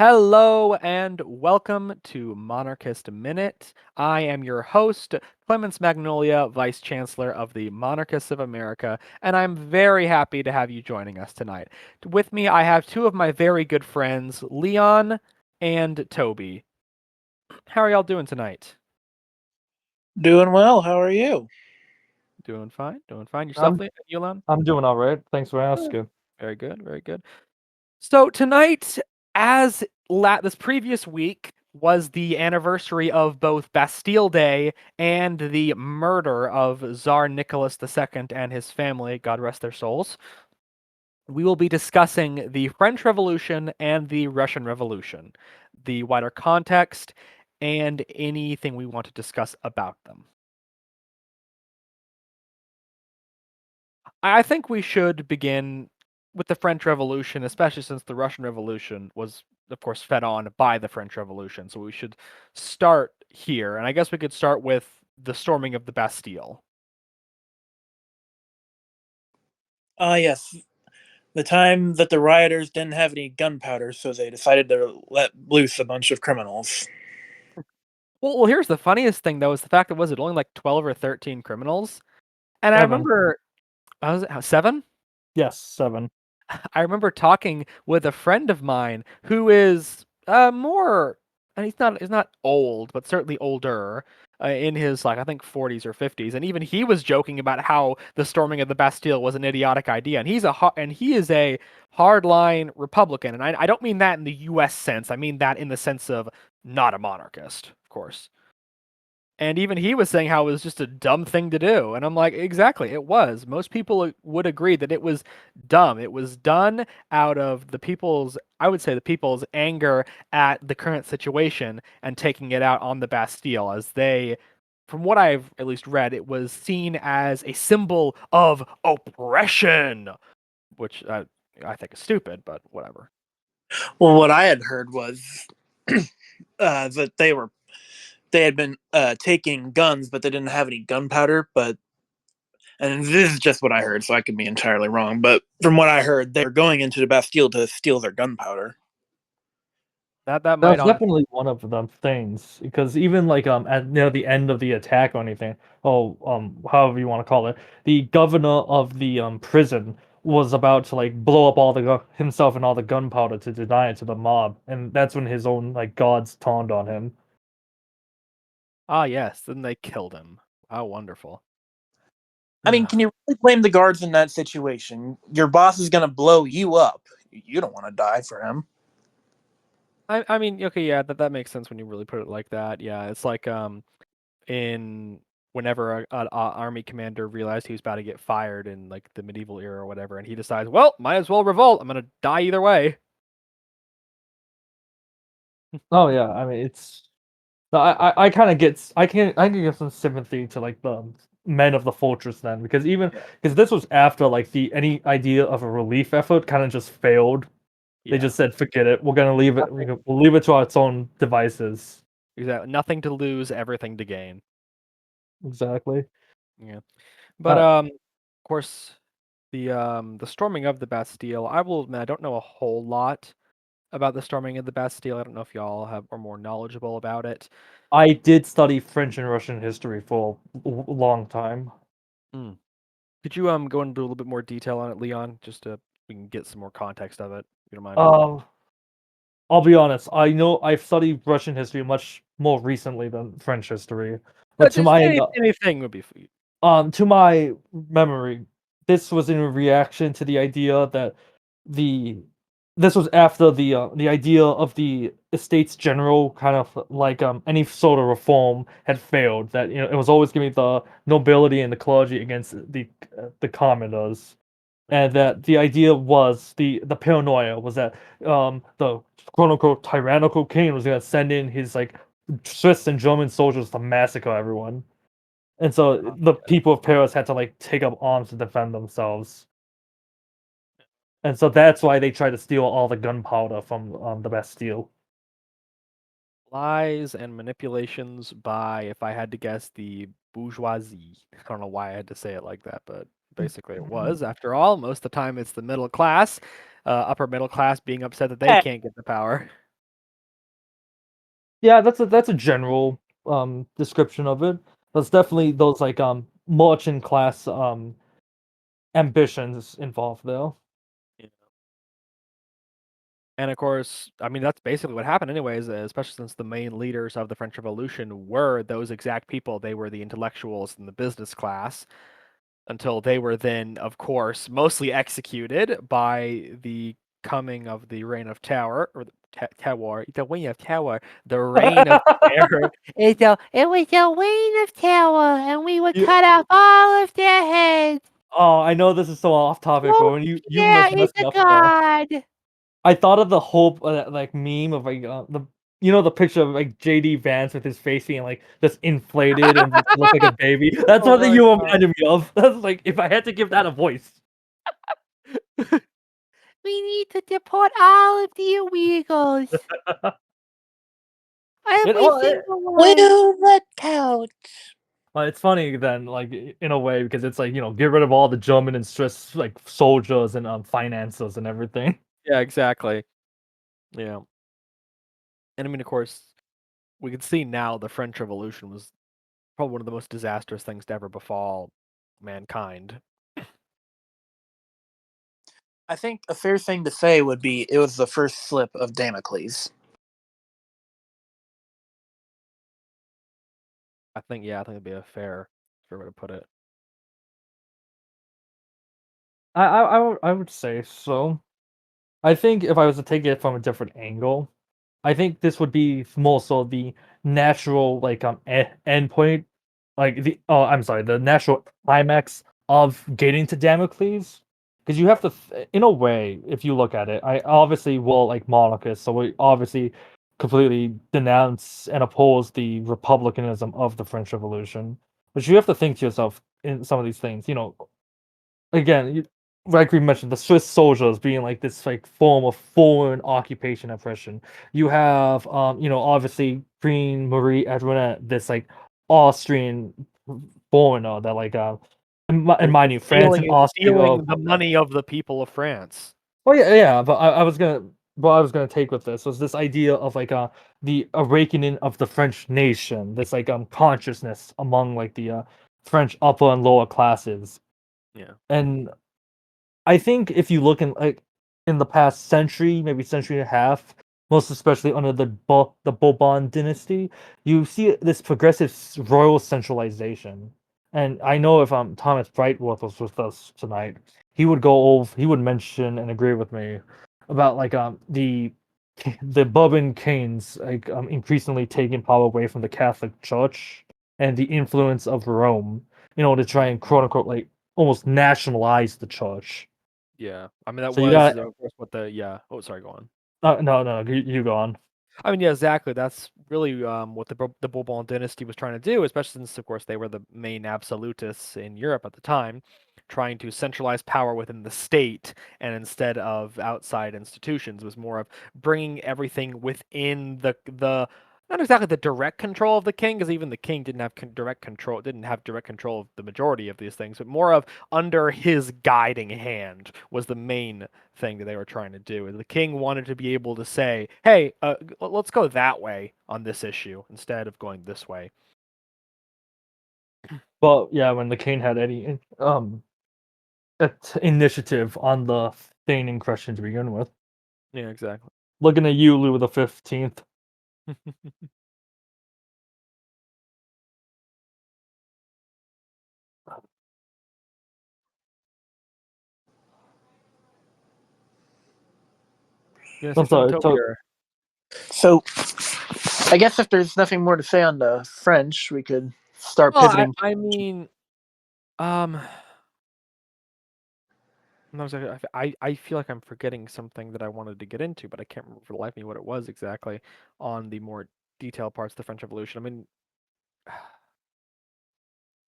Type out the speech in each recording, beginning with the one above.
Hello and welcome to Monarchist Minute. I am your host, Clements Magnolia, Vice Chancellor of the Monarchists of America, and I'm very happy to have you joining us tonight. With me, I have two of my very good friends, Leon and Toby. How are y'all doing tonight? Doing well. How are you? Doing fine, doing fine. Yourself, I'm Leon? I'm doing all right. Thanks for Eh, asking. Very good, very good. So tonight, as this previous week was the anniversary of both Bastille Day and the murder of Tsar Nicholas II and his family, God rest their souls, we will be discussing the French Revolution and the Russian Revolution, the wider context, and anything we want to discuss about them. I think we should begin with the French Revolution, especially since the Russian Revolution was, of course, fed on by the French Revolution. So we should start here. And I guess we could start with the storming of the Bastille. Yes. The time that the rioters didn't have any gunpowder, so they decided to let loose a bunch of criminals. Well, here's the funniest thing, though, is the fact that was it only like 12 or 13 criminals? And I Seven. remember, I was seven? Yes, seven. I remember talking with a friend of mine who is more and he's not old, but certainly older, in his like I think 40s or 50s, and even he was joking about how the storming of the Bastille was an idiotic idea, and he is a hardline Republican, and I don't mean that in the U.S. sense. I mean that in the sense of not a monarchist, of course. And even he was saying how it was just a dumb thing to do. And I'm like, exactly, it was. Most people would agree that it was dumb. It was done out of the people's, I would say, the people's anger at the current situation and taking it out on the Bastille as they, from what I've at least read, it was seen as a symbol of oppression, which I think is stupid, but whatever. Well, what I had heard was that they had been taking guns, but they didn't have any gunpowder. And this is just what I heard, so I could be entirely wrong. But from what I heard, they were going into the Bastille to steal their gunpowder. That might That's honestly. definitely one of the things because even like at near the end of the attack or anything, however you want to call it, the governor of the prison was about to like blow up all the himself and all the gunpowder to deny it to the mob, and that's when his own like gods turned on him. Ah, yes, then they killed him. How wonderful. I mean, can you really blame the guards in that situation? Your boss is going to blow you up. You don't want to die for him. I mean, okay, yeah, that makes sense when you really put it like that. Yeah, it's like in whenever a army commander realized he was about to get fired in like the medieval era or whatever, and he decides, well, might as well revolt. I'm gonna die either way. Oh yeah, I mean it's no, I kind of get I can get some sympathy to like the men of the fortress then Yeah, because this was after like the any idea of a relief effort kind of just failed. They yeah, just said forget it. We're gonna leave it. nothing. We'll leave it to its own devices. Exactly, nothing to lose, everything to gain. Exactly. Yeah, but Uh, of course, the storming of the Bastille. I will admit, I don't know a whole lot about the storming of the Bastille. I don't know if y'all are more knowledgeable about it. I did study French and Russian history for a long time. Hmm. Could you go into a little bit more detail on it, Leon, just to we can get some more context of it, if you don't mind? Um, I'll be honest. I know I've studied Russian history much more recently than French history, but Just anything would be for you. to my memory, this was in reaction to the idea that the this was after the idea of the Estates General kind of like any sort of reform had failed. That it was always going to be the nobility and the clergy against the commoners, and that the idea was the paranoia was that the quote unquote tyrannical king was going to send in his like Swiss and German soldiers to massacre everyone. And so the people of Paris had to like take up arms to defend themselves. And so that's why they tried to steal all the gunpowder from the Bastille. Lies and manipulations by, if I had to guess, the bourgeoisie. I don't know why I had to say it like that, but basically it was. After all, most of the time it's the middle class, upper middle class being upset that they Eh, can't get the power. Yeah, that's a general description of it. There's definitely those like merchant class ambitions involved though. You know? And of course, I mean that's basically what happened, anyways. Especially since the main leaders of the French Revolution were those exact people. They were the intellectuals and the business class. Until they were then, of course, mostly executed by the coming of the Reign of Terror, or the Terror, the Reign of Terror, the Reign of Terror. It was the Reign of Terror, and we would You, cut off all of their heads. oh, I know this is so off topic, but Oh, when you there is messed me a up with that, god. I thought of the whole like meme of like the the picture of like JD Vance with his face being like just inflated and just look like a baby. That's Oh what my you god. reminded me of. That's like if I had to give that a voice. We need to deport all of the illegals. It, Every well, single one. Will the couch. it's funny then, like in a way, because it's like get rid of all the German and Swiss like soldiers and finances and everything. Yeah, exactly. Yeah. And I mean, of course, we can see now the French Revolution was probably one of the most disastrous things to ever befall mankind. I think a fair thing to say would be it was the first slip of Damocles. I think it'd be a fair way to put it. I would say so. I think if I was to take it from a different angle, I think this would be more so the natural like endpoint, like the I'm sorry, the natural climax of getting to Damocles, because you have to in a way, if you look at it, I obviously will like monarchists, so we obviously completely denounce and oppose the republicanism of the French Revolution, but you have to think to yourself in some of these things, again, like we mentioned, the Swiss soldiers being like this like form of foreign occupation oppression. You have obviously Queen Marie Antoinette, this like Austrian foreigner that like and mind you, France and Austria. Stealing the money of the people of France. Oh yeah, yeah. But I was gonna what I was gonna take with this was this idea of like the awakening of the French nation, this like consciousness among like the French upper and lower classes. Yeah. And I think if you look in like in the past century, maybe century and a half, most especially under the Bourbon dynasty, you see this progressive royal centralization. And I know if Thomas Brightworth was with us tonight, he would mention and agree with me about like the Bourbon kings like increasingly taking power away from the Catholic Church and the influence of Rome in order to try and quote unquote like almost nationalize the church. Yeah. I mean, that So you was, got of course, what the, yeah. Oh, sorry, go on. no, no, you go on. I mean, yeah, exactly. That's really what the Bourbon dynasty was trying to do, especially since, of course, they were the main absolutists in Europe at the time, trying to centralize power within the state, and instead of outside institutions, was more of bringing everything within the not exactly the direct control of the king, because even the king didn't have didn't have direct control of the majority of these things, but more of under his guiding hand was the main thing that they were trying to do. The king wanted to be able to say, "Hey, let's go that way on this issue instead of going this way." But yeah, when the king had any initiative on the thing in question to begin with. Yeah, exactly. Looking at you, Louis the 15th. You gonna say I'm something, sorry. Toby? Or So I guess if there's nothing more to say on the French, we could start well, pivoting. I mean, um, no, I feel like I'm forgetting something that I wanted to get into, but I can't remember for the life of me what it was exactly on the more detailed parts of the French Revolution. I mean,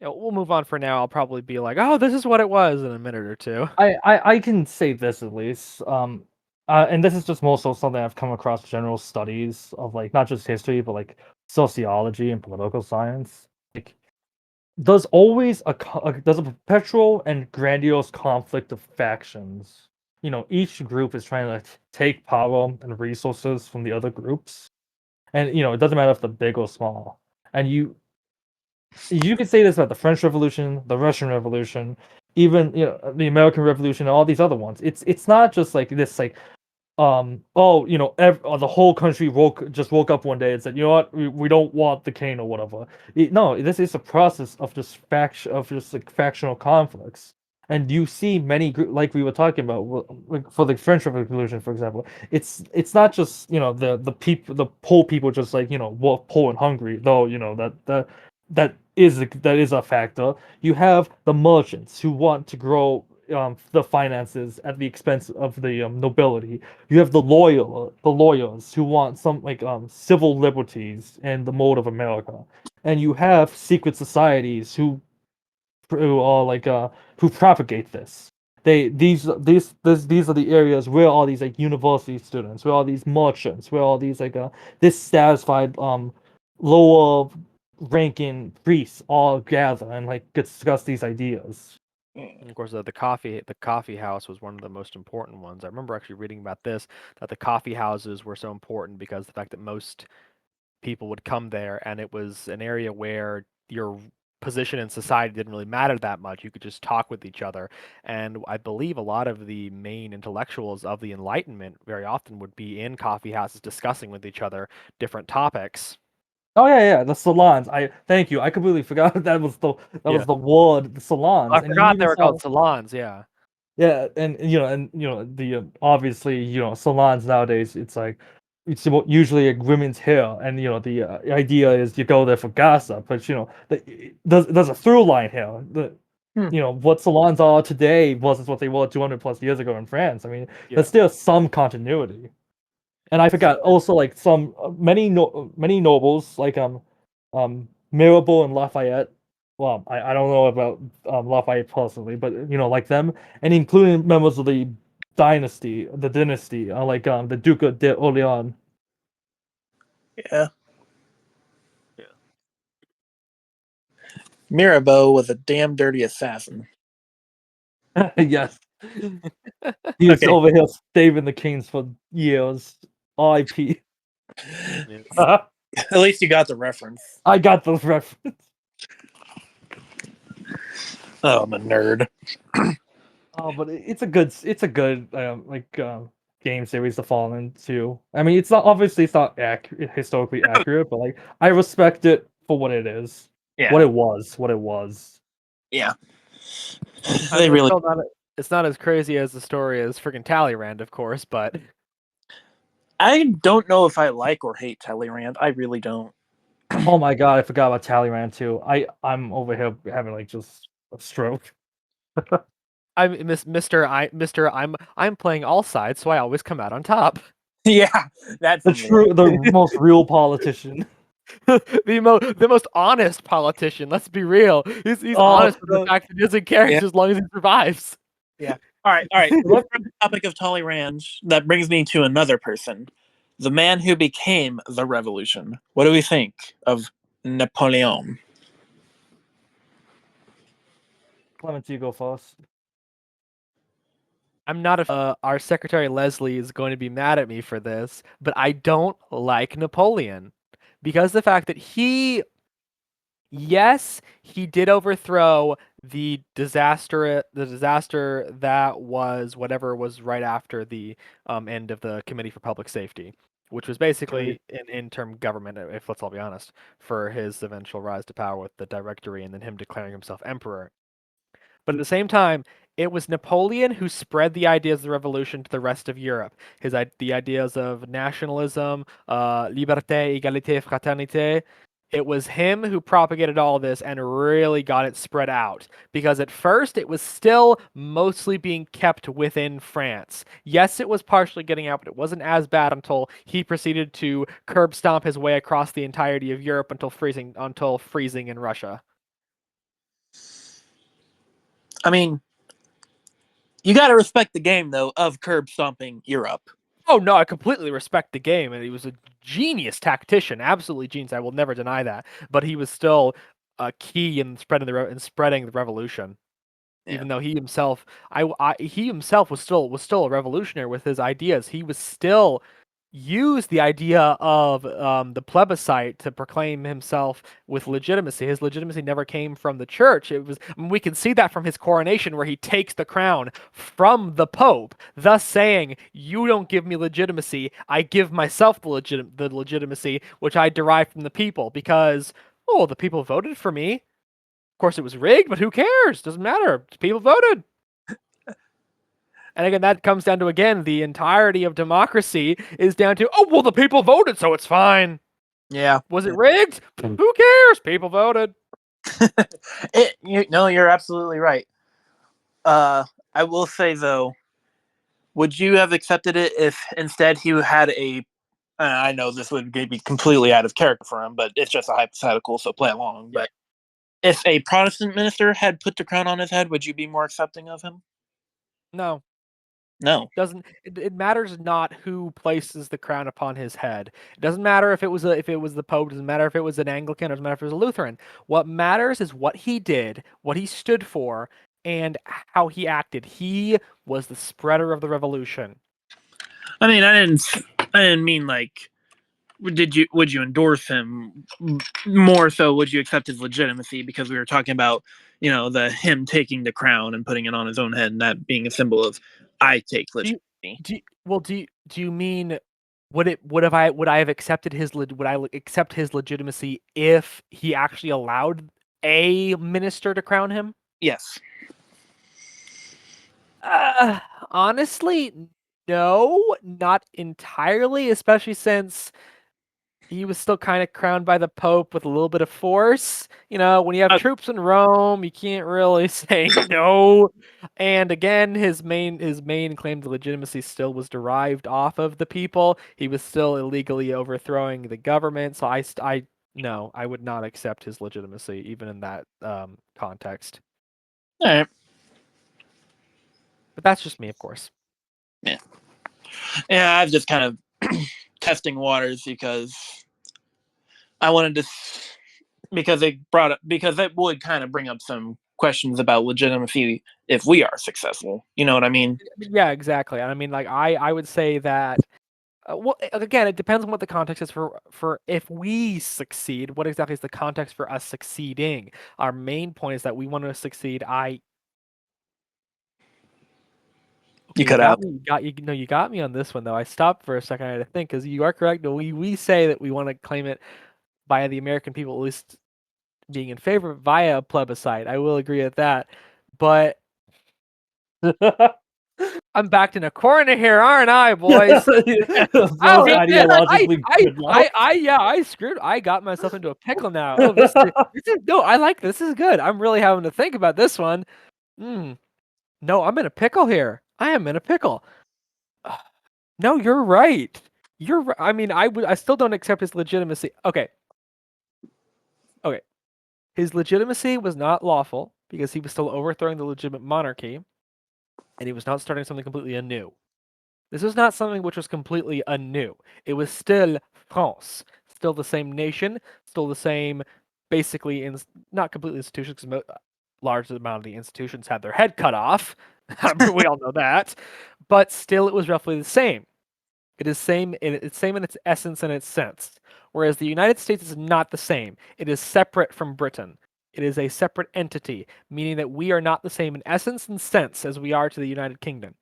we'll move on for now. I'll probably be like, "Oh, this is what it was" in a minute or two. I can say this at least. And this is just more so something I've come across general studies of like not just history, but like sociology and political science. Like there's a perpetual and grandiose conflict of factions. Each group is trying to take power and resources from the other groups, and it doesn't matter if they're big or small. And you could say this about the French Revolution, the Russian Revolution, even the American Revolution, and all these other ones. It's not just like this like the whole country woke up one day and said, you know what, we don't want the cane or whatever. No, this is a process of just like factional conflicts. And you see many like we were talking about like for the French Revolution, for example. It's not just the poor people just like were poor and hungry, though that is a factor. You have the merchants who want to grow the finances at the expense of the nobility. You have the lawyers who want some like civil liberties and the mode of America, and you have secret societies who are like who propagate this. These are the areas where all these like university students, where all these merchants, where all these like dissatisfied lower ranking priests all gather and like discuss these ideas. And of course, the coffee house was one of the most important ones. I remember actually reading about this, that the coffee houses were so important because the fact that most people would come there, and it was an area where your position in society didn't really matter that much. You could just talk with each other. And I believe a lot of the main intellectuals of the Enlightenment very often would be in coffee houses discussing with each other different topics. Oh yeah, the salons. I thank you. I completely forgot that was Yeah. the word, the I salons, and you forgot they even were saw. called salons, yeah. Yeah, and the obviously salons nowadays. It's like usually like women's hair, and the idea is you go there for gossip, but there's a through line here. Hmm. What salons are today versus what they were 200 plus years ago in France. I mean, Yeah. there's still some continuity. And I forgot also like some many nobles like Mirabeau and Lafayette. Well, I don't know about Lafayette personally, but like them, and including members of the dynasty, like the Duke de Orleans. Yeah. Mirabeau was a damn dirty assassin. Yes, he was Okay. over here saving the kings for years. R.I.P. Yes. At least you got the reference. I got the reference. Oh, I'm a nerd. Oh, but it's a good game series to fall into. I mean, it's not historically accurate, but like I respect it for what it is, Yeah. what it was. Yeah. I They mean, really. it's not as crazy as the story as freaking Talleyrand, of course, but I don't know if I like or hate Talleyrand. I really don't. Oh my god, I forgot about Talleyrand too. I'm over here having like just a stroke. I'm I'm playing all sides, so I always come out on top. Yeah, that's The most real politician. The most honest politician. Let's be real. He's Oh, honest with the fact that he doesn't care Yeah. as long as he survives. Yeah. All right. All right. So let's bring the topic of Talleyrand. That brings me to another person, the man who became the revolution. What do we think of Napoleon? Clements, you go first. I'm not our secretary Leslie is going to be mad at me for this, but I don't like Napoleon because the fact that yes, he did overthrow the disaster that was whatever was right after the end of the Committee for Public Safety, which was basically an interim government, if let's all be honest, for his eventual rise to power with the Directory and then him declaring himself emperor. But at the same time, it was Napoleon who spread the ideas of the revolution to the rest of Europe. The ideas of nationalism, liberté, égalité, fraternité. It was him who propagated all this and really got it spread out. Because at first, it was still mostly being kept within France. Yes, it was partially getting out, but it wasn't as bad until he proceeded to curb stomp his way across the entirety of Europe until freezing in Russia. I mean, you got to respect the game, though, of curb stomping Europe. Oh no, I completely respect the game, and he was a genius tactician, absolutely genius. I will never deny that. But he was still a key in spreading the revolution. Yeah. Even though he himself, he himself was still a revolutionary with his ideas. He was still used the idea of the plebiscite to proclaim himself with legitimacy. His legitimacy never came from the church. It was, I mean, we can see that from his coronation, where he takes the crown from the Pope, thus saying, "You don't give me legitimacy. I give myself the legitimacy, which I derive from the people, because the people voted for me. Of course, it was rigged, but who cares? Doesn't matter. People voted." And again, that comes down to, again, the entirety of democracy is down to, the people voted, so it's fine. Yeah. Was it rigged? Who cares? People voted. You're absolutely right. I will say though, would you have accepted it if instead he had a? I know this would be completely out of character for him, but it's just a hypothetical, so play along. Yeah. But if a Protestant minister had put the crown on his head, would you be more accepting of him? No. No. It matters not who places the crown upon his head. It doesn't matter if it was the Pope, it doesn't matter if it was an Anglican, it doesn't matter if it was a Lutheran. What matters is what he did, what he stood for, and how he acted. He was the spreader of the revolution. I mean, I didn't mean like. Would you endorse him more so? Would you accept his legitimacy, because we were talking about him taking the crown and putting it on his own head, and that being a symbol of I take legitimacy. Do you mean would I have accepted would I accept his legitimacy if he actually allowed a minister to crown him? Yes. Honestly, no, not entirely, especially since he was still kind of crowned by the Pope with a little bit of force. When you have troops in Rome, you can't really say no. And again, his main claim to legitimacy still was derived off of the people. He was still illegally overthrowing the government. So no, I would not accept his legitimacy even in that context. All right. But that's just me, of course. Yeah. Yeah, I've just kind of testing waters because I wanted to, because it would kind of bring up some questions about legitimacy if we are successful. You know what I mean? Yeah, exactly. I mean, like I would say that. Well, again, it depends on what the context is for if we succeed. What exactly is the context for us succeeding? Our main point is that we want to succeed. You Okay, cut out. you got me on this one though. I stopped for a second. I had to think, because you are correct. We say that we want to claim it via the American people, at least being in favor via a plebiscite. I will agree with that, but I'm backed in a corner here, aren't I, boys? Those Oh, he did. ideologically gridlocked. I screwed. I got myself into a pickle now. Oh, this is no. I like this. This is good. I'm really having to think about this one. No, I'm in a pickle here. I am in a pickle. No, you're right. I mean, I still don't accept his legitimacy. Okay. Okay. His legitimacy was not lawful because he was still overthrowing the legitimate monarchy, and he was not starting something completely anew. This is not something which was completely anew. It was still France, still the same nation, still the same, basically, not completely institutions, because large amount of the institutions had their head cut off. We all know that, but still, it was roughly the same. It is same in its essence and its sense. Whereas the United States is not the same. It is separate from Britain. It is a separate entity, meaning that we are not the same in essence and sense as we are to the United Kingdom.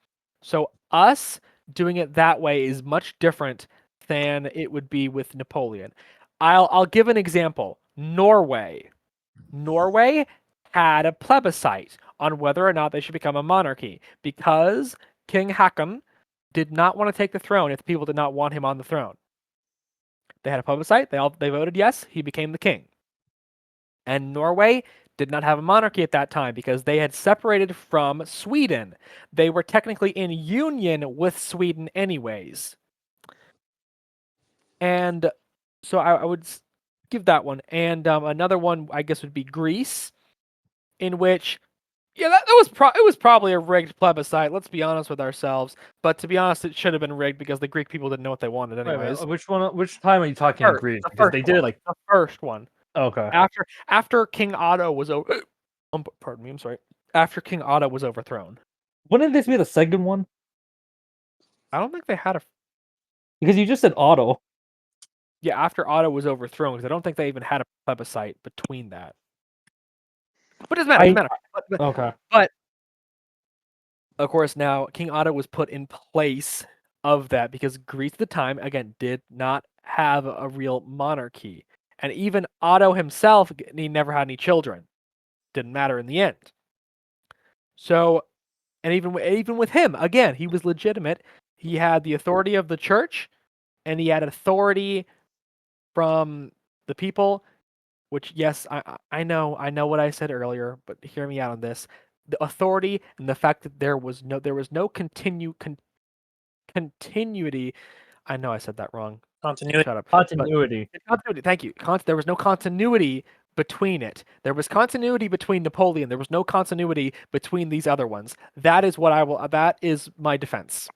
So us doing it that way is much different than it would be with Napoleon. I'll give an example. Norway. Norway had a plebiscite on whether or not they should become a monarchy, because King Haakon did not want to take the throne if the people did not want him on the throne. They had a plebiscite. They voted yes. He became the king. And Norway did not have a monarchy at that time because they had separated from Sweden. They were technically in union with Sweden anyways. And so I would give that one. And another one, I guess, would be Greece, in which, yeah, that it was probably a rigged plebiscite. Let's be honest with ourselves. But to be honest, it should have been rigged because the Greek people didn't know what they wanted anyways. Which one? Which time are you talking in Greece? Because they did it like the first one. okay. After King Otto was over. Pardon me. I'm sorry. After King Otto was overthrown. Wouldn't this be the second one? I don't think they had a. Because you just said Otto. Yeah, after Otto was overthrown, because I don't think they even had a plebiscite between that. But it doesn't matter. It doesn't matter. Okay. But of course, now King Otto was put in place of that because Greece at the time, again, did not have a real monarchy. And even Otto himself, he never had any children. Didn't matter in the end. So, and even with him, again, he was legitimate. He had the authority of the church, and he had authority from the people. Which, yes, I know what I said earlier, but hear me out on this. The authority and the fact that there was no continuity. I know I said that wrong. Continuity. Shut up. Continuity. Continuity. Thank you. There was no continuity between it. There was continuity between Napoleon. There was no continuity between these other ones. That is what I will. That is my defense.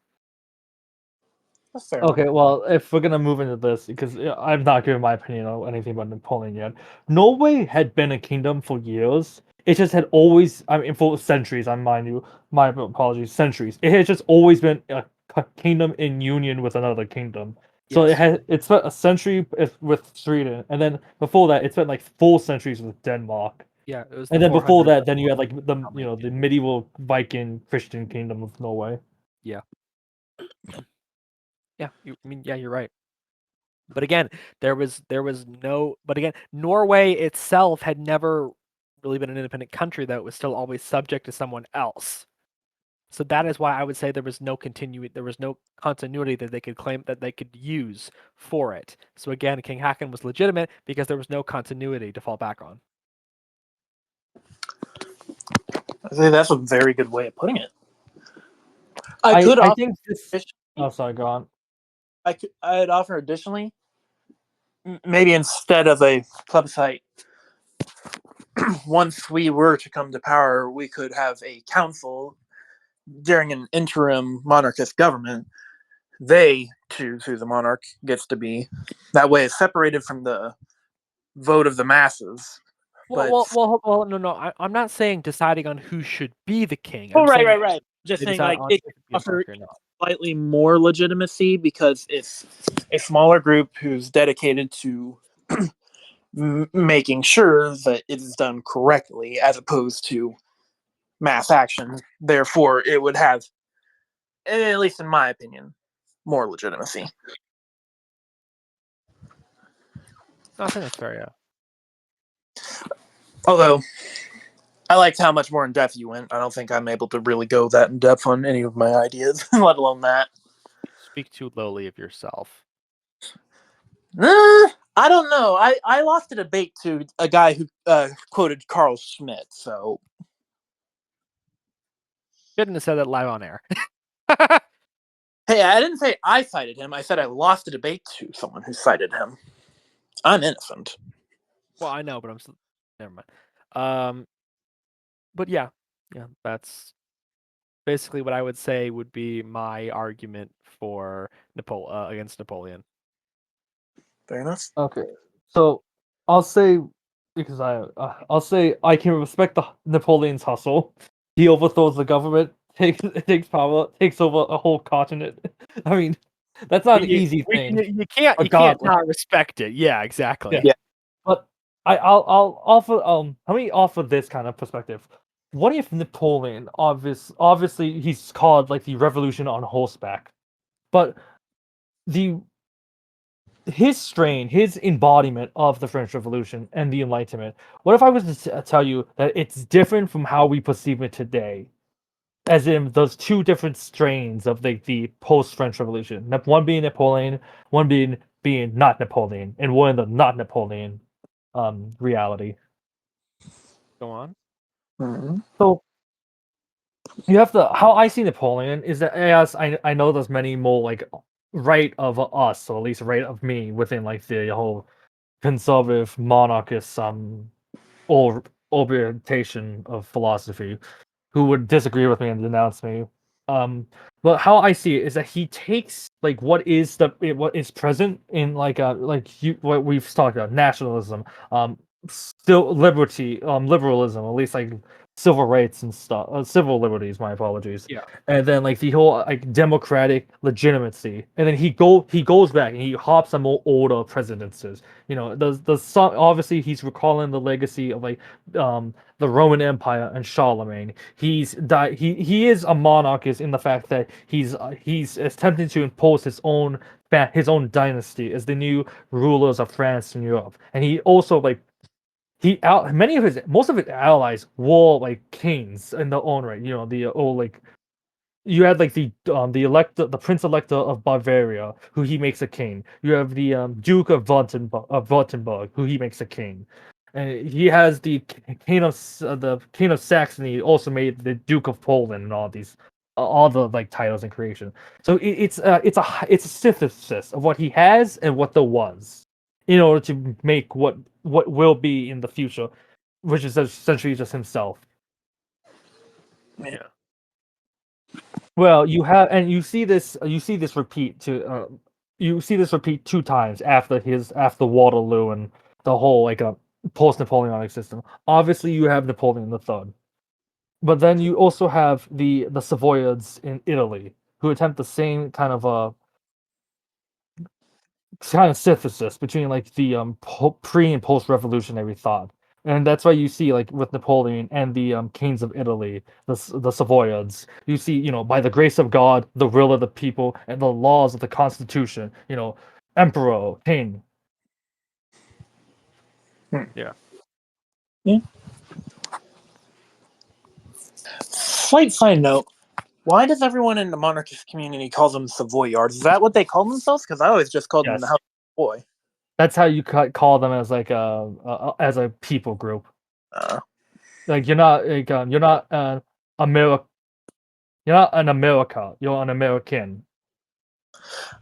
That's fair. Okay, well, if we're gonna move into this, because I'm not giving my opinion on anything about Napoleon yet. Norway had been a kingdom for years. It just had always, I mean, for centuries. I mind you, my apologies, centuries. It had just always been a kingdom in union with another kingdom. So Yes. it spent a century with Sweden, and then before that, it spent like 4 centuries with Denmark. Yeah, it was the And then before 400s. that, then you had like the medieval Viking Christian kingdom of Norway. Yeah. Yeah. Yeah, you're right. But again, there was no. But again, Norway itself had never really been an independent country, though it was still always subject to someone else. So that is why I would say there was no continuity that they could claim that they could use for it. So again, King Haakon was legitimate because there was no continuity to fall back on. I say that's a very good way of putting it. I could offer think this. Oh, sorry, go on. I'd offer additionally, maybe instead of a plebiscite, once we were to come to power, we could have a council during an interim monarchist government. They choose who the monarch gets to be. That way, it's separated from the vote of the masses. Well, no. I'm not saying deciding on who should be the king. Oh, I'm saying right. Just they saying, decide like, on it who should be a offer monarch or not. slightly more legitimacy because it's a smaller group who's dedicated to making sure that it is done correctly as opposed to mass action. Therefore, it would have, at least in my opinion, more legitimacy. No, I think that's fair, yeah. Although, I liked how much more in depth you went. I don't think I'm able to really go that in depth on any of my ideas, let alone that. Speak too lowly of yourself. I don't know. I lost a debate to a guy who quoted Carl Schmitt, so. Shouldn't have said that live on air. Hey, I didn't say I cited him. I said I lost a debate to someone who cited him. I'm innocent. Well, I know, but I'm still. Never mind. But yeah, that's basically what I would say would be my argument for against Napoleon. Fair enough. Okay, so I'll say because I'll say I can respect the Napoleon's hustle. He overthrows the government, takes power, takes over a whole continent. I mean, that's not an easy thing. You can't Regardless. not respect it. Yeah, exactly. Yeah. But I'll offer let me offer this kind of perspective. What if Napoleon, obviously he's called like the revolution on horseback, but the his embodiment of the French Revolution and the Enlightenment. What if I was to tell you that it's different from how we perceive it today? As in those two different strains of the post-French Revolution. One being Napoleon, one being not Napoleon, and one of the not Napoleon reality. Go on. Mm-hmm. So you have to how I see Napoleon is that yes, I know there's many more like right of us, or at least right of me within like the whole conservative monarchist or orientation of philosophy who would disagree with me and denounce me. But how I see it is that he takes like what is present in what we've talked about nationalism, still liberty, liberalism, at least like civil rights and stuff, civil liberties. My apologies. Yeah. And then like the whole like democratic legitimacy, and then he goes back and he hops on more older presidencies. You know, the song obviously he's recalling the legacy of like the Roman Empire and Charlemagne. He is a monarchist in the fact that he's attempting to impose his own dynasty as the new rulers of France and Europe. And he also like most of his allies were like kings in their own right. You know, the old like you had like the prince elector of Bavaria, who he makes a king. You have the Duke of Württemberg, who he makes a king, and he has the king of Saxony, also made the Duke of Poland, and all the like titles and creation. So it's a synthesis of what he has and what there was, in order to make what will be in the future, which is essentially just himself. Yeah. Well, you see this repeat two times after Waterloo and the whole like post-Napoleonic system. Obviously, you have Napoleon the Third, but then you also have the Savoyards in Italy who attempt the same kind of synthesis between like the pre and post revolutionary thought, and that's why you see like with Napoleon and the kings of Italy, the Savoyards, you see, you know, by the grace of God, the will of the people, and the laws of the constitution, you know, emperor, king. Yeah. Yeah. Slight side note: why does everyone in the monarchist community call them Savoyards? Is that what they call themselves? Because I always just called them the Yes, House of Savoy. that's how you call them as like as a people group. Uh, Like America. You're not an America. You're an American.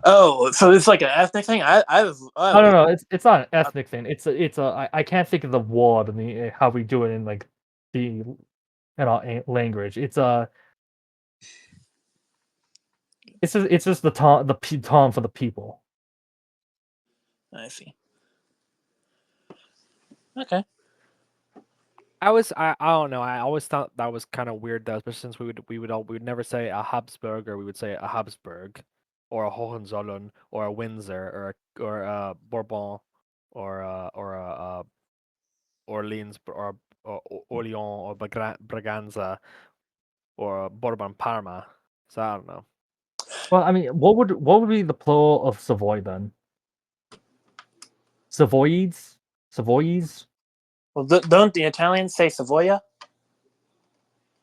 oh, so it's like an ethnic thing. I No, no, was no. It's not an ethnic thing. I can't think of the word and the how we do it in like the in our language. It's just the term for the people. I see. Okay. I don't know. I always thought that was kind of weird though, especially since we would never say a Habsburger, we would say a Habsburg, or a Hohenzollern, or a Windsor, or a Bourbon, or a Orleans, or Orleans, or Braganza, or Bourbon Parma. So I don't know. Well, I mean, what would be the plural of Savoy then? Savoyes, Savoyes. Well, don't the Italians say Savoia?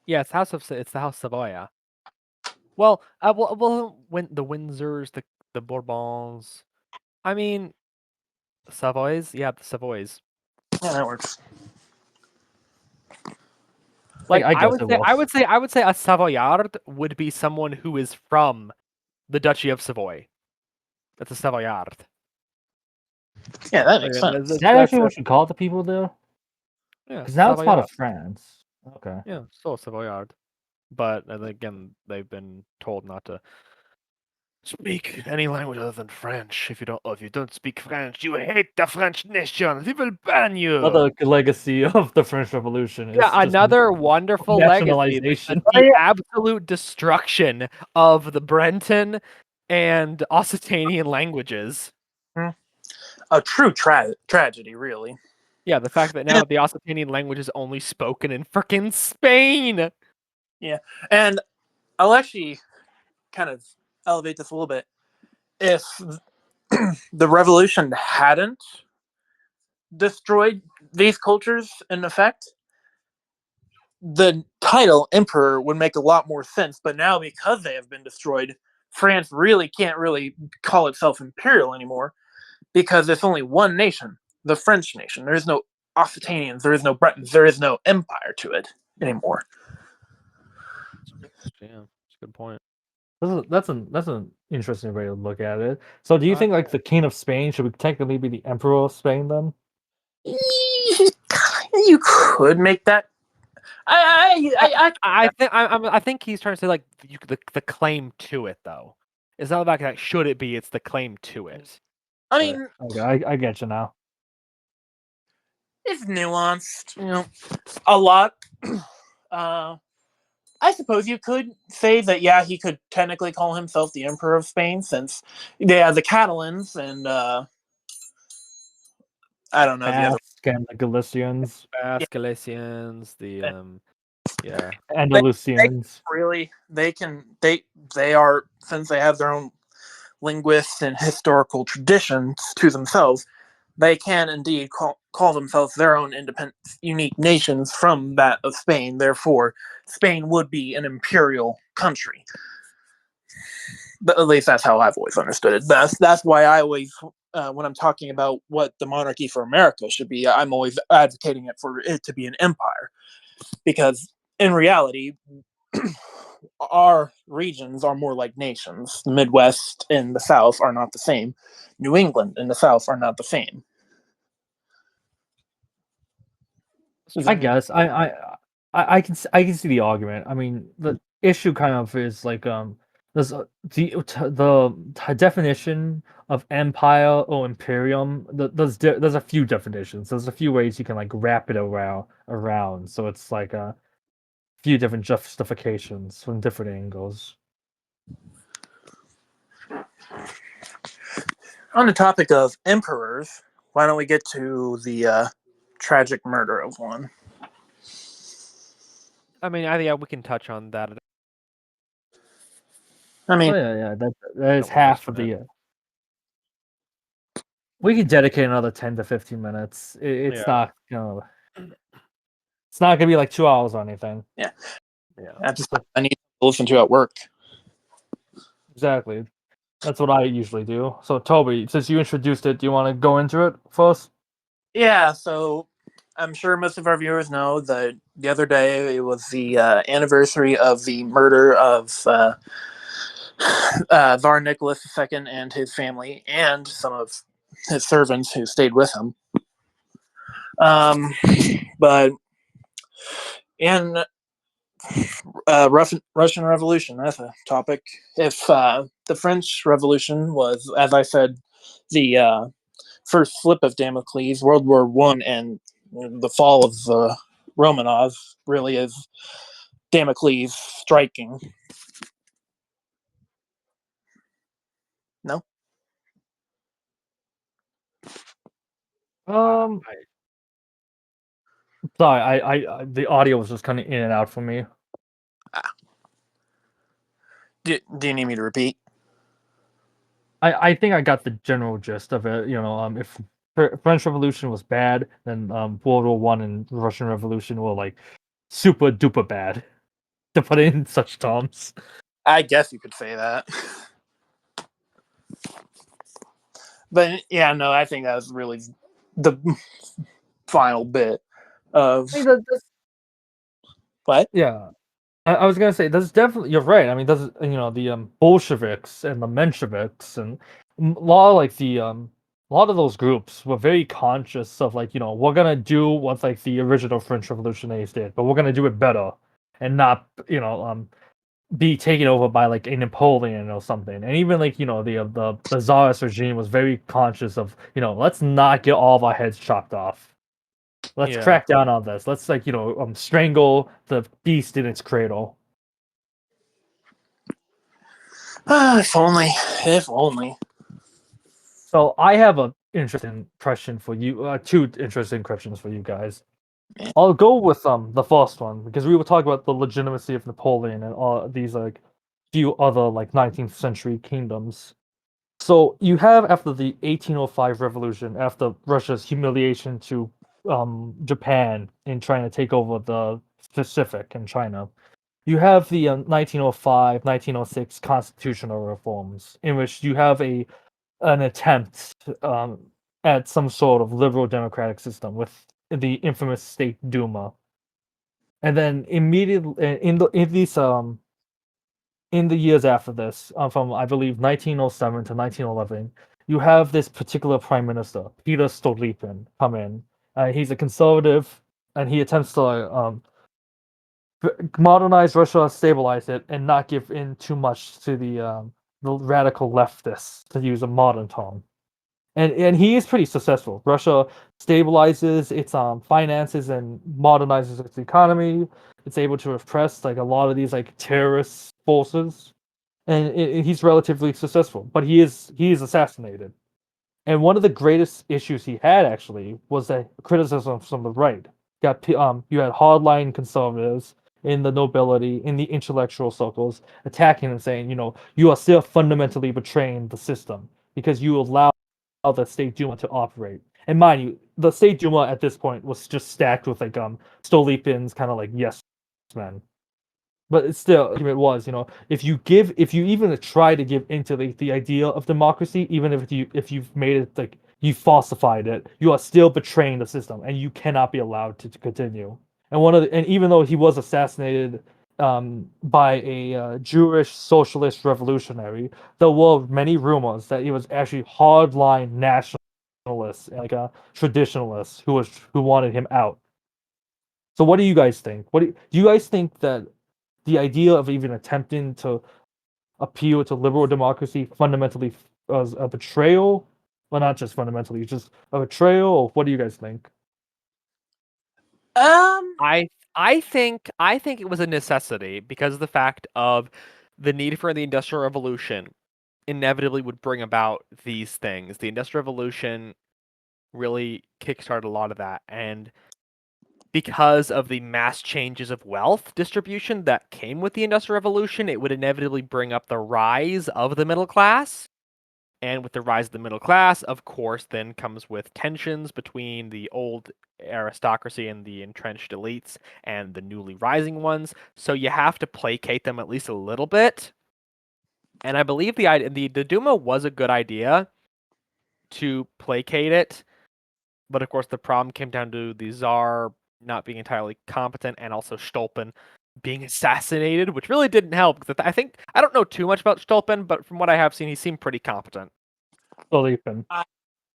Yeah, it's the House Savoia. When the Windsors, the Bourbons. I mean, Savoys. Yeah, the Savoys. Yeah, that works. Like I guess it works. I would say a Savoyard would be someone who is from the Duchy of Savoy. That's a Savoyard. Yeah, that Like makes sense. Is that actually what you call the people there? yeah, Because it's a now it's part Savoyard. of France. Okay. Yeah, still a Savoyard. But again, they've been told not to speak any language other than French. If you don't speak French, you hate the French nation. We will ban you. Another legacy of the French Revolution Yeah, is just another wonderful legacy. nationalization. The absolute destruction of the Breton and Occitanian languages. Hmm. A true tragedy, really. Yeah, the fact that now the Occitanian language is only spoken in frickin' Spain. Yeah, and I'll actually kind of elevate this a little bit. If the revolution hadn't destroyed these cultures in effect, the title emperor would make a lot more sense. But now, because they have been destroyed, France really can't really call itself imperial anymore because there's only one nation, the French nation. There is no Occitanians, there is no Bretons, there is no empire to it anymore. Yeah, that's a good point. That's an interesting way to look at it. So, do you Uh, think like the king of Spain should technically be the emperor of Spain then? You could make that. I think he's trying to say like the claim to it though. It's not about like should it be. It's the claim to it. I Right. mean, Okay, I get you now. it's nuanced. You know, a lot I suppose you could say that, yeah, he could technically call himself the Emperor of Spain, since the Catalans and I don't know the other. Basque and the Galicians, Yeah, Galicians, yeah. they, they Andalusians. really they are, since they have their own linguists and historical traditions to themselves. They can indeed call themselves their own independent, unique nations from that of Spain. Therefore, Spain would be an imperial country. But at least that's how I've always understood it. That's why I always, when I'm talking about what the monarchy for America should be, I'm always advocating it for it to be an empire, because in reality, our regions are more like nations. The Midwest and the South are not the same. New England and the South are not the same. I guess I can I can see the argument. I mean, the issue kind of is like there's the definition of empire or imperium. There's a few definitions. There's a few ways you can like wrap it around. So it's like a few different justifications from different angles. On the topic of emperors, why don't we get to the tragic murder of one? I mean, I think we can touch on that. I Oh mean, yeah, that is Don't wanna half mention of it. the. We could dedicate another 10 to 15 minutes. It's Yeah. not it's not gonna be like 2 hours or anything. yeah, Yeah. that's just I need to listen to at work. Exactly. That's what I usually do. So Toby, since you introduced it, do you want to go into it first? Yeah, so I'm sure most of our viewers know that the other day it was the anniversary of the murder of Tsar Nicholas II and his family, and some of his servants who stayed with him. Um, but in Russian Revolution, that's a topic. If the French Revolution was, as I said, the first flip of Damocles, World War One and the fall of the Romanovs really is Damocles striking. No, Um, I sorry, the audio was just kind of in and out for me. do you need me to repeat? I think I got the general gist of it. If French Revolution was bad, then World War One and Russian Revolution were like super duper bad. To put it in such terms. I guess you could say that. But yeah, no, I think that was really the final bit of what? Yeah. I was gonna say there's definitely you're right. I mean, there's the Bolsheviks and the Mensheviks and a lot of like a lot of those groups were very conscious of like we're gonna do what like the original French revolutionaries did, but we're gonna do it better and not be taken over by like a Napoleon or something. And even like the Tsarist regime was very conscious of let's not get all of our heads chopped off. Let's Yeah. crack down on this. Let's like strangle the beast in its cradle. If only, if only. So I have a interesting question for you. Two interesting questions for you guys. I'll go with the first one because we were talking about the legitimacy of Napoleon and all these like few other like 19th century kingdoms. So you have after the 1805 revolution, after Russia's humiliation to Japan in trying to take over the Pacific and China, you have the 1905 1906 constitutional reforms in which you have an attempt at some sort of liberal democratic system with the infamous State Duma. And then immediately in the years after this, from I believe 1907 to 1911, you have this particular prime minister, Peter Stolypin, come in. He's a conservative, and he attempts to modernize Russia, stabilize it, and not give in too much to the radical leftists, to use a modern term. and he is pretty successful. Russia stabilizes its finances and modernizes its economy. It's able to repress like a lot of these like terrorist forces, and he's relatively successful. But he is assassinated. And one of the greatest issues he had actually was that criticism from the right. You had hardline conservatives in the nobility, in the intellectual circles, attacking him, saying, you are still fundamentally betraying the system because you allow the State Duma to operate. And mind you, the State Duma at this point was just stacked with like Stolypin's kind of like yes men. But it's still, it was, if you even try to give into the idea of democracy, even if you've made it like you falsified it, you are still betraying the system, and you cannot be allowed to continue. And even though he was assassinated by a Jewish socialist revolutionary, there were many rumors that he was actually hardline nationalists, like a traditionalist who wanted him out. So what do you guys think? Do you guys think that the idea of even attempting to appeal to liberal democracy fundamentally as a betrayal? Well, not just fundamentally, just a betrayal. Or what do you guys think? I think it was a necessity because of the fact of the need for the Industrial Revolution inevitably would bring about these things. The Industrial Revolution really kickstarted a lot of that, and because of the mass changes of wealth distribution that came with the Industrial Revolution, it would inevitably bring up the rise of the middle class. And with the rise of the middle class, of course, then comes with tensions between the old aristocracy and the entrenched elites and the newly rising ones. So you have to placate them at least a little bit. And I believe the Duma was a good idea to placate it. But of course, the problem came down to the Tsar not being entirely competent and also Stolpen being assassinated, which really didn't help. Because I don't know too much about Stolpen, but from what I have seen, he seemed pretty competent. Stolypin. I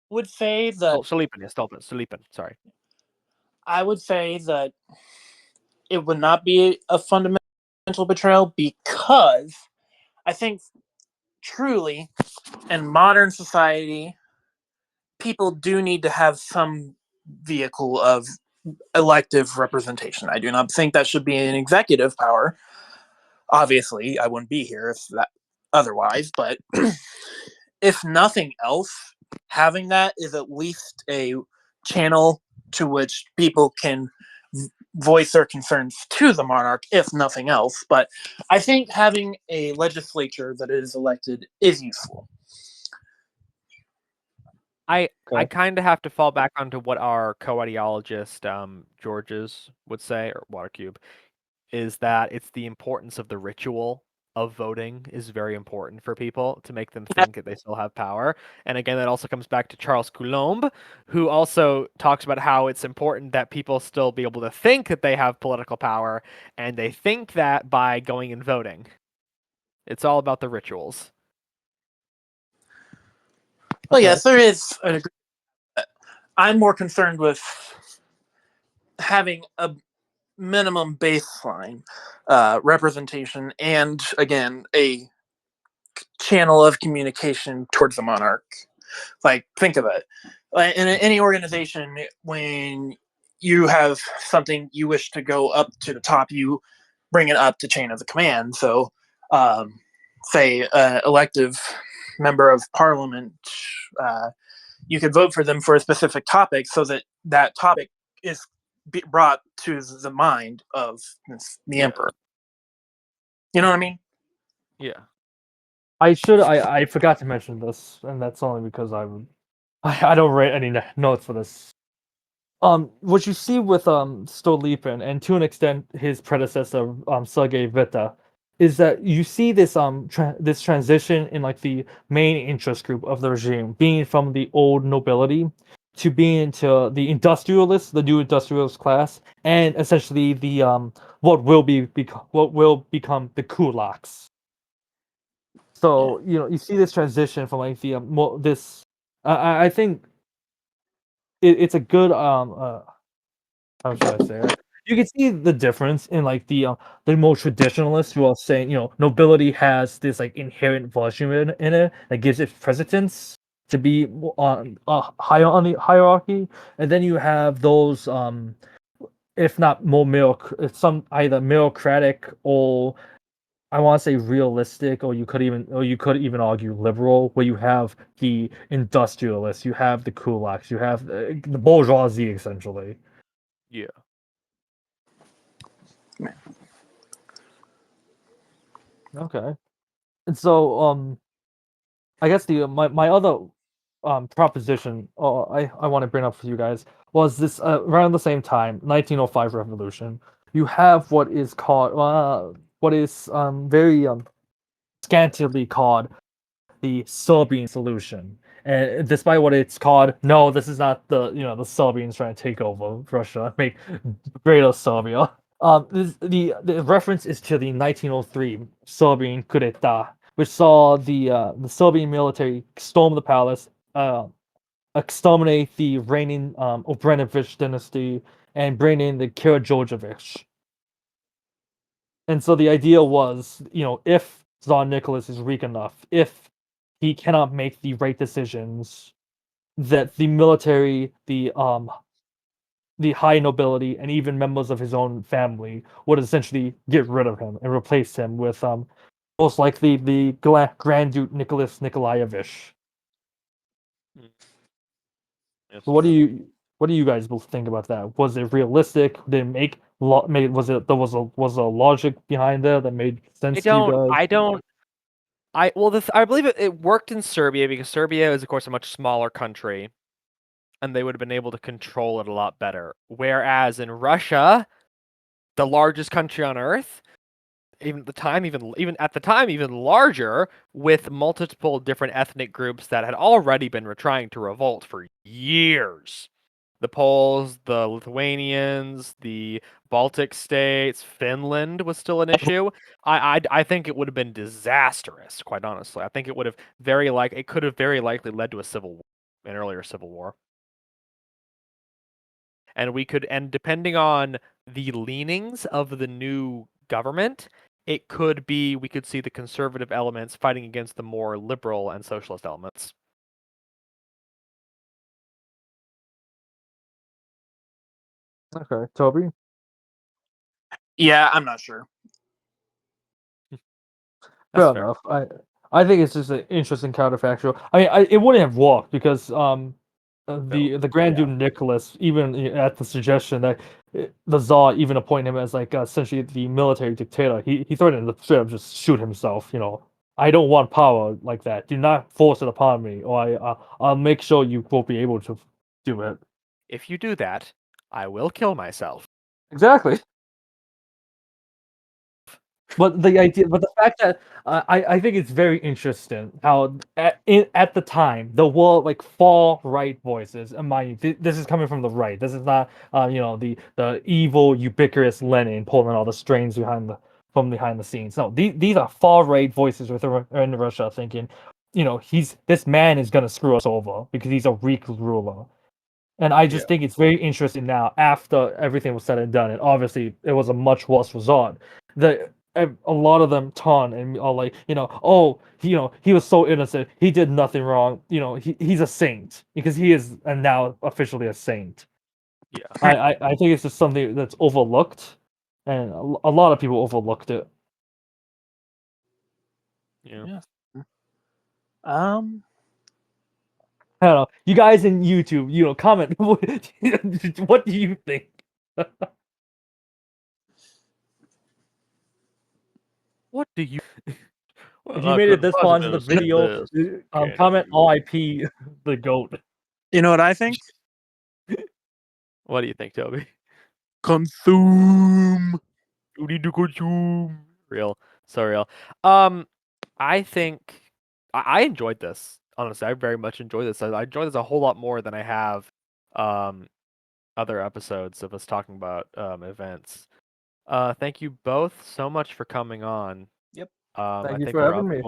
would say that Stolpen, yes, Stolpen. Sorry. I would say that it would not be a fundamental betrayal because I think truly in modern society, people do need to have some vehicle of elective representation. I do not think that should be an executive power. Obviously, I wouldn't be here if that otherwise, but if nothing else, having that is at least a channel to which people can voice their concerns to the monarch, if nothing else. But I think having a legislature that is elected is useful. I Okay. kind of have to fall back onto what our co-ideologist Georges would say, or Watercube, is that it's the importance of the ritual of voting is very important for people to make them think that they still have power. And again, that also comes back to Charles Coulomb, who also talks about how it's important that people still be able to think that they have political power, and they think that by going and voting. It's all about the rituals. Well, Okay. yes, there is an agreement. I'm more concerned with having a minimum baseline representation and, again, a channel of communication towards the monarch. Like, think of it. In any organization, when you have something you wish to go up to the top, you bring it up the chain of the command. So, say, elective member of parliament, you could vote for them for a specific topic so that that topic is brought to the mind of the emperor. You know what I mean? Yeah. I forgot to mention this, and that's only because I don't write any notes for this. What you see with Stolypin, and to an extent his predecessor Sergei Vita, is that you see this this transition in like the main interest group of the regime, being from the old nobility to being into the industrialists, the new industrialist class, and essentially the what will become the kulaks. So you see this transition from like the this. I think it's a good how should I say it? You can see the difference in like the more traditionalists who are saying nobility has this like inherent virtue in it that gives it precedence to be on higher on the hierarchy, and then you have those if not more some either meritocratic or I want to say realistic, or you could even argue liberal, where you have the industrialists, you have the kulaks, you have the bourgeoisie, essentially. Yeah. Okay, and so I guess the my other proposition I want to bring up for you guys was this around the same time, 1905 revolution. You have what is called what is very scantily called the Serbian solution. And despite what it's called, no, this is not the Serbians trying to take over Russia, make greater Serbia. The reference is to the 1903 Serbian coup d'état, which saw the Serbian military storm the palace, exterminate the reigning Obrenović dynasty, and bring in the Karađorđević. And so the idea was, if Tsar Nicholas is weak enough, if he cannot make the right decisions, that the military, the high nobility, and even members of his own family would essentially get rid of him and replace him with most likely the Grand Duke Nicholas Nikolaevich. Yes, What do sir. you guys both think about that? Was it realistic? Did it was a logic behind there that made sense to you guys? I believe it worked in Serbia because Serbia is, of course, a much smaller country, and they would have been able to control it a lot better. Whereas in Russia, the largest country on Earth, even at the time, even larger, with multiple different ethnic groups that had already been trying to revolt for years. The Poles, the Lithuanians, the Baltic states, Finland was still an issue. I think it would have been disastrous, quite honestly. I think it would have it could have very likely led to a civil war, an earlier civil war. And depending on the leanings of the new government, we could see the conservative elements fighting against the more liberal and socialist elements. Okay, Toby. Yeah, I'm not sure. That's Fair fair. enough. I think it's just an interesting counterfactual. I mean, it wouldn't have worked because the Grand Duke Nicholas, even at the suggestion that the Tsar even appointed him as like essentially the military dictator, he threatened to straight up just shoot himself. I don't want power like that. Do not force it upon me, or I'll make sure you won't be able to do it. If you do that, I will kill myself. Exactly. But the fact that I think it's very interesting how at the time there were like far right voices, and mind you, this is coming from the right. This is not the evil ubiquitous Lenin pulling all the strings from behind the scenes. No, these are far right voices in Russia thinking, this man is gonna screw us over because he's a weak ruler. And I Yeah. just think it's very interesting now, after everything was said and done, and obviously it was a much worse result. A lot of them turn and are like, oh, he was so innocent, he did nothing wrong. He's a saint because he is and now officially a saint. Yeah. I think it's just something that's overlooked, and a lot of people overlooked it. Yeah. Yeah. I don't know. You guys in YouTube, comment. What do you think? What do you? If Well, you I made it couldn't this far into possibly the say video, this. Can comment you? RIP the goat. You know what I think? What do you think, Toby? Consume. You need to consume. Real. So real. I think I enjoyed this. Honestly, I very much enjoyed this. I enjoyed this a whole lot more than I have um other episodes of us talking about events. Thank you both so much for coming on. Yep. I Thank you think for we're up. having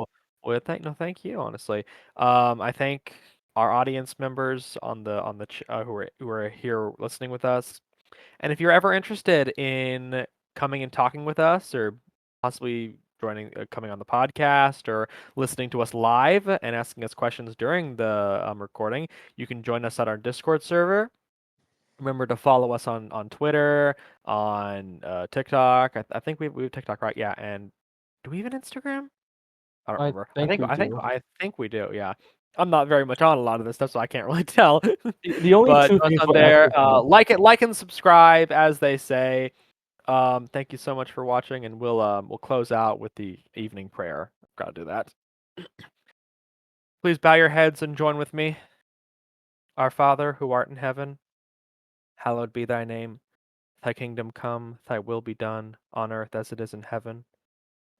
me. Thank you, honestly. I thank our audience members who are here listening with us. And if you're ever interested in coming and talking with us, or possibly coming on the podcast or listening to us live and asking us questions during the recording, you can join us at our Discord server. Remember to follow us on Twitter, on TikTok. I think we have TikTok, right? Yeah, and do we have an Instagram? I don't I remember. think we do. I think we do. Yeah, I'm not very much on a lot of this stuff, so I can't really tell. The only But two join us things on we're there. active on. Like and subscribe, as they say. Thank you so much for watching, and we'll close out with the evening prayer. I've got to do that. Please bow your heads and join with me. Our Father, who art in heaven, hallowed be thy name. Thy kingdom come, thy will be done, on earth as it is in heaven.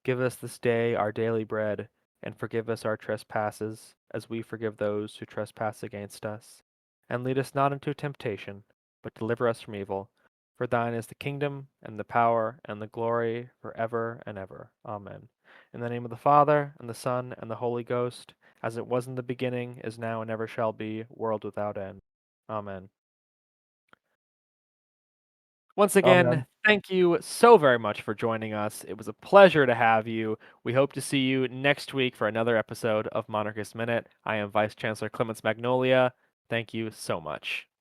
Give us this day our daily bread, and forgive us our trespasses, as we forgive those who trespass against us. And lead us not into temptation, but deliver us from evil. For thine is the kingdom, and the power, and the glory, forever and ever. Amen. In the name of the Father, and the Son, and the Holy Ghost, as it was in the beginning, is now, and ever shall be, world without end. Amen. Once again, Amen. thank you so very much for joining us. It was a pleasure to have you. We hope to see you next week for another episode of Monarchist Minute. I am Vice Chancellor Clements Magnolia. Thank you so much.